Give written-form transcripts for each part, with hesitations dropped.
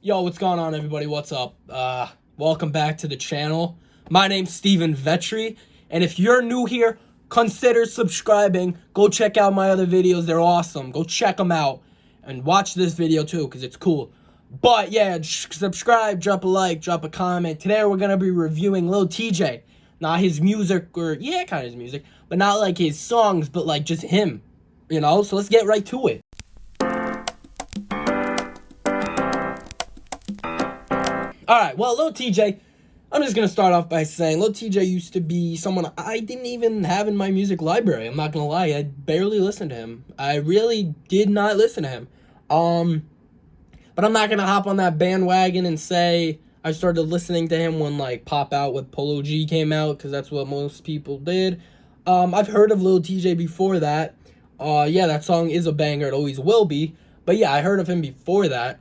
Yo, what's going on, everybody? What's up? Welcome back to the channel. My name's Steven Vetri, and if you're new here, consider subscribing. Go check out my other videos. They're awesome. Go check them out. And watch this video, too, because it's cool. But, yeah, subscribe, drop a like, drop a comment. Today, we're going to be reviewing LIL TJay. Not his music, or, yeah, kind of his music, but not, like, his songs, but, like, just him. You know? So, let's get right to it. Alright, well, LIL TJay, I'm just going to start off by saying LIL TJay used to be someone I didn't even have in my music library. I'm not going to lie, I barely listened to him. I really did not listen to him. But I'm not going to hop on that bandwagon and say I started listening to him when, like, Pop Out with Polo G came out, because that's what most people did. I've heard of LIL TJay before that. Yeah, that song is a banger, it always will be. But yeah, I heard of him before that.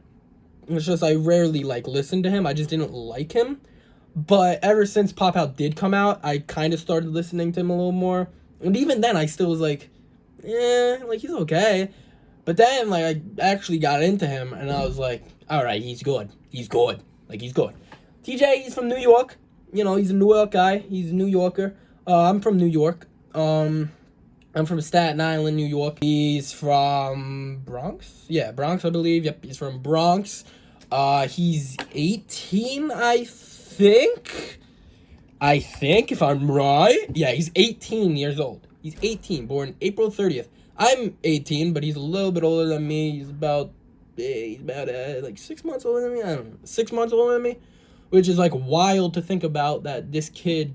It's just I rarely, like, listened to him. I just didn't like him. But ever since Pop Out did come out, I kind of started listening to him a little more. And even then, I still was like, like, he's okay. But then, like, I actually got into him, and I was like, alright, he's good. He's good. Like, he's good. TJ, he's from New York. You know, he's a New York guy. He's a New Yorker. I'm from New York. I'm from Staten Island, New York. He's from Bronx? Yeah, Bronx, I believe. Yep, he's from Bronx. He's 18, I think, if I'm right. Yeah, he's 18 years old. He's 18, born April 30th. I'm 18, but he's a little bit older than me. He's about like 6 months older than me. I don't know, 6 months older than me, which is, like, wild to think about, that this kid,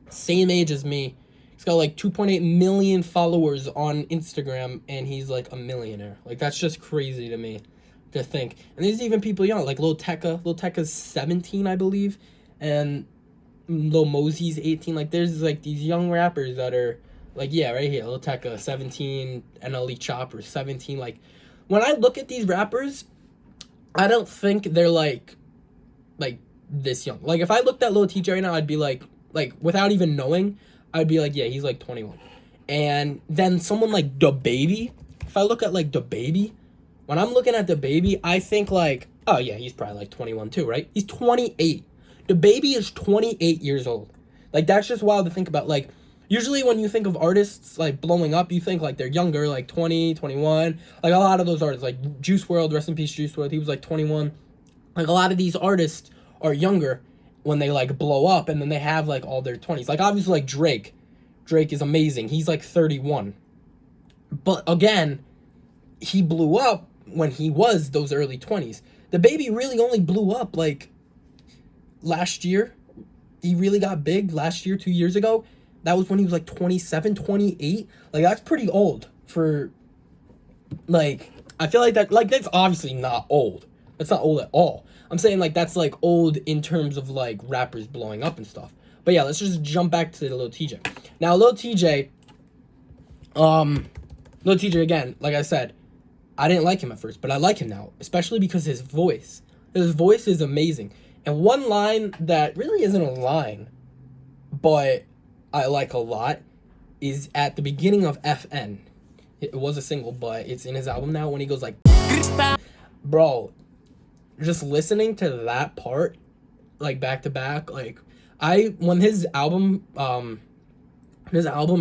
same age as me, he's got, like, 2.8 million followers on Instagram, and he's, like, a millionaire. Like, that's just crazy to me to think. And there's even people young, like LIL Tecca. LIL Tecca's 17, I believe, and Lil Mosey's 18. Like, there's, like, these young rappers that are, like, yeah, right here, LIL Tecca, 17, NLE Chopper, 17. Like, when I look at these rappers, I don't think they're, like, this young. Like, if I looked at LIL TJay right now, I'd be like, without even knowing, I'd be like, yeah, he's, like, 21. And then someone like DaBaby, if I look at, like, DaBaby, when I'm looking at DaBaby, I think, like, oh, yeah, he's probably, like, 21 too, right? He's 28. DaBaby is 28 years old. Like, that's just wild to think about. Like, usually when you think of artists, like, blowing up, you think, like, they're younger, like, 20, 21. Like, a lot of those artists, like, Juice WRLD, rest in peace, Juice WRLD, he was, like, 21. Like, a lot of these artists are younger when they, like, blow up, and then they have, like, all their 20s. Like, obviously, like, Drake. Drake is amazing. He's, like, 31. But, again, he blew up when he was those early 20s. DaBaby really only blew up, like, last year. He really got big last year, 2 years ago. That was when he was, like, 27, 28. Like, that's pretty old for, like, I feel like that's obviously not old. That's not old at all. I'm saying, like, that's, like, old in terms of, like, rappers blowing up and stuff. But, yeah, let's just jump back to LIL TJay. Now, LIL TJay, again, like I said, I didn't like him at first, but I like him now, especially because his voice. His voice is amazing. And one line that really isn't a line, but I like a lot, is at the beginning of FN. It was a single, but it's in his album now, when he goes like, bro, just listening to that part, like, back to back, like, when his album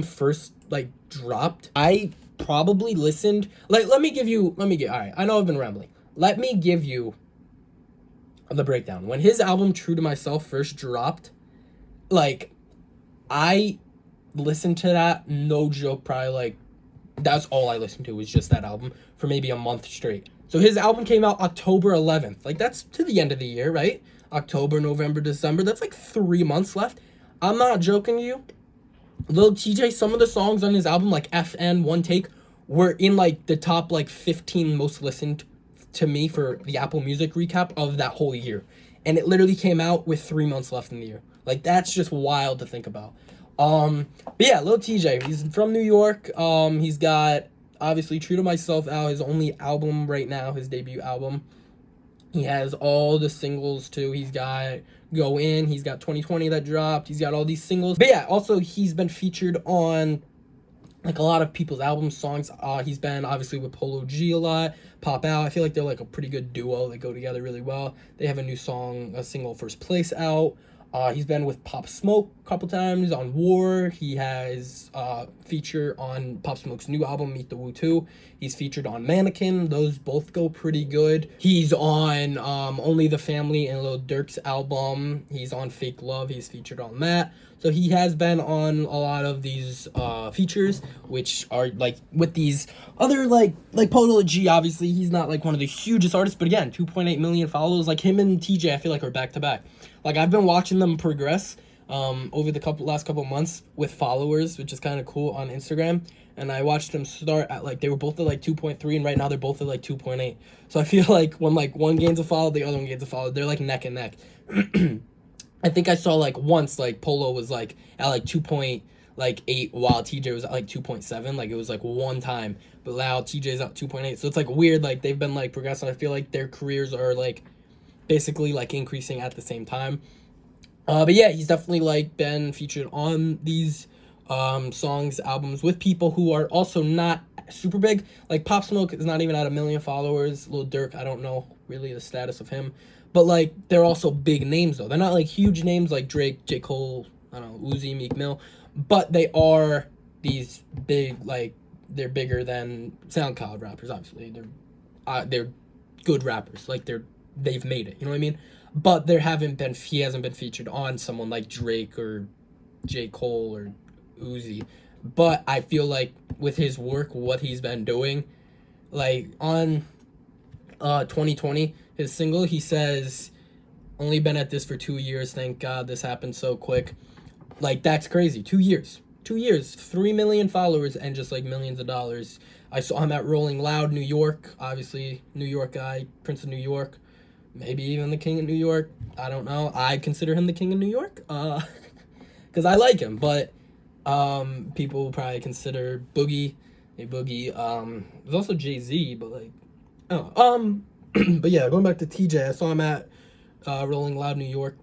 first, like, dropped, I probably listened, like, all right, I know I've been rambling. Let me give you the breakdown. When his album True to Myself first dropped, like, I listened to that, no joke, probably, like, that's all I listened to was just that album for maybe a month straight. So his album came out October 11th. Like, that's to the end of the year, right? October, November, December. That's, like, 3 months left. I'm not joking you. LIL TJay, some of the songs on his album, like FN, One Take, were in, like, the top, like, 15 most listened to me for the Apple Music recap of that whole year. And it literally came out with 3 months left in the year. Like, that's just wild to think about. But yeah, LIL TJay, he's from New York. He's got, obviously, True to Myself out, his only album right now, his debut album. He has all the singles, too. He's got Go In. He's got 2020 that dropped. He's got all these singles. But yeah, also, he's been featured on like a lot of people's album songs. He's been obviously with Polo G a lot, Pop Out. I feel like they're like a pretty good duo. They go together really well. They have a new song, a single, First Place, out. He's been with Pop Smoke a couple times on War. He has feature on Pop Smoke's new album, Meet the Woo 2. He's featured on Mannequin. Those both go pretty good. He's on Only the Family and Lil Durk's album. He's on Fake Love. He's featured on that. So he has been on a lot of these features, which are like with these other like Polo G. Obviously, he's not like one of the hugest artists, but again, 2.8 million followers. Like him and TJ, I feel like are back to back. Like I've been watching them progress over the last couple months with followers, which is kind of cool on Instagram. And I watched them start at like they were both at like 2.3, and right now they're both at like 2.8. So I feel like when like one gains a follow, the other one gains a follow. They're like neck and neck. I think I saw like once like Polo was like at like 2.8 while TJ was at like 2.7. Like it was like one time, but now TJ's at 2.8. So it's like weird. Like they've been like progressing. I feel like their careers are like basically like increasing at the same time. But yeah, he's definitely like been featured on these songs, albums with people who are also not super big. Like Pop Smoke is not even at 1 million followers. Lil Durk, I don't know really the status of him. But, like, they're also big names, though. They're not, like, huge names like Drake, J. Cole, I don't know, Uzi, Meek Mill. But they are these big, like, they're bigger than SoundCloud rappers, obviously. They're good rappers. Like, they've made it, you know what I mean? But he hasn't been featured on someone like Drake or J. Cole or Uzi. But I feel like with his work, what he's been doing, like, on 2020, his single, he says, only been at this for 2 years. Thank God this happened so quick. Like, that's crazy. 2 years. 2 years. 3 million followers and just, like, millions of dollars. I saw him at Rolling Loud, New York. Obviously, New York guy, Prince of New York. Maybe even the King of New York. I don't know. I consider him the King of New York. Because I like him. But people probably consider Boogie a Boogie. There's also Jay-Z, but, like, oh, but yeah, going back to TJ, I saw him at Rolling Loud, New York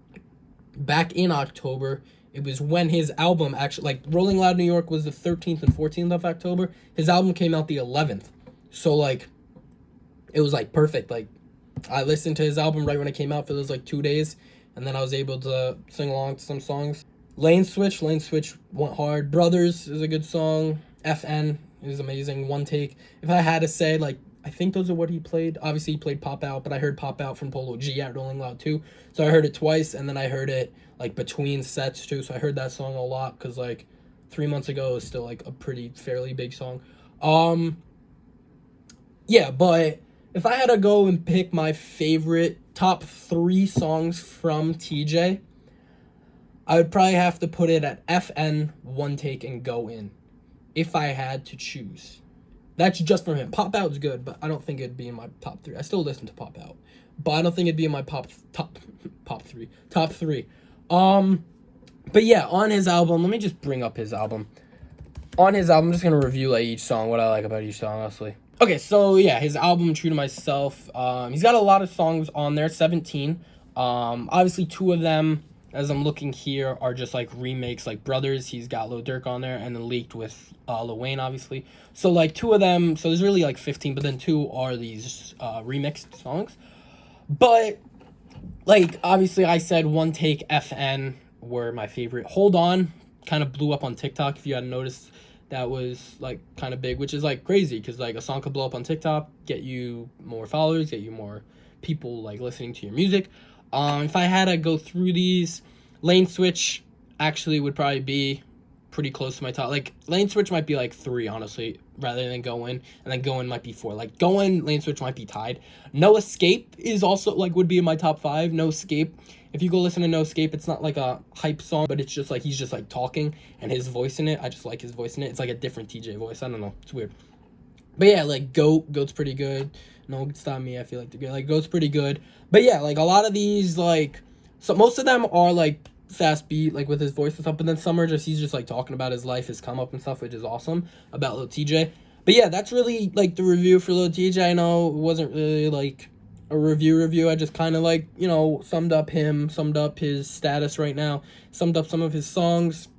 back in October. It was when his album actually, like, Rolling Loud, New York was the 13th and 14th of October. His album came out the 11th. So, like, it was, like, perfect. Like, I listened to his album right when it came out for those, like, 2 days. And then I was able to sing along to some songs. Lane Switch went hard. Brothers is a good song. FN is amazing. One Take. If I had to say, like, I think those are what he played. Obviously, he played Pop Out, but I heard Pop Out from Polo G at Rolling Loud too. So I heard it twice, and then I heard it, like, between sets too. So I heard that song a lot because, like, 3 months ago, it was still, like, a fairly big song. Yeah, but if I had to go and pick my favorite top 3 songs from TJ, I would probably have to put it at FN, One Take, and Go In. If I had to choose. That's just from him. Pop Out's good, but I don't think it'd be in my top 3. I still listen to Pop Out, but I don't think it'd be in my top 3. But yeah, on his album, let me just bring up his album. On his album, I'm just gonna review like each song, what I like about each song, honestly. Okay, so yeah, his album, True to Myself. He's got a lot of songs on there, 17. Obviously, 2 of them, as I'm looking here, are just like remakes, like Brothers. He's got Lil Durk on there, and then Leaked with Lil Wayne, obviously. So like 2 of them, so there's really like 15, but then 2 are these remixed songs. But like obviously, I said One Take, FN were my favorite. Hold On kind of blew up on TikTok. If you hadn't noticed, that was like kind of big, which is like crazy because like a song could blow up on TikTok, get you more followers, get you more people like listening to your music. If I had to go through these, Lane Switch actually would probably be pretty close to my top. Like, Lane Switch might be like 3, honestly, rather than Go In, and then Go In might be 4. Like, Go In, Lane Switch might be tied. No Escape is also, like, would be in my top 5. No Escape. If you go listen to No Escape, it's not like a hype song, but it's just like, he's just like talking, and his voice in it, I just like his voice in it. It's like a different TJ voice. I don't know. It's weird. But yeah, like, Goat's pretty good. No one can stop me. I feel like they're good. Like, Goat's pretty good. But yeah, like, a lot of these, like, so most of them are, like, fast beat, like, with his voice and stuff. But then some are just, he's just, like, talking about his life, his come up and stuff, which is awesome about Lil TJ. But yeah, that's really, like, the review for Lil TJ. I know it wasn't really, like, a review. I just kind of, like, you know, summed up his status right now, summed up some of his songs.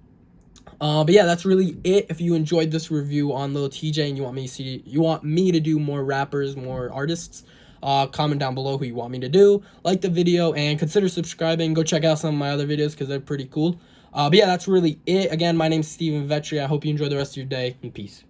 But yeah, that's really it. If you enjoyed this review on Lil TJay and you want me to do more rappers, more artists, comment down below who you want me to do. Like the video and consider subscribing. Go check out some of my other videos because they're pretty cool. But yeah, that's really it. Again, my name's Steven Vetri. I hope you enjoy the rest of your day, and peace.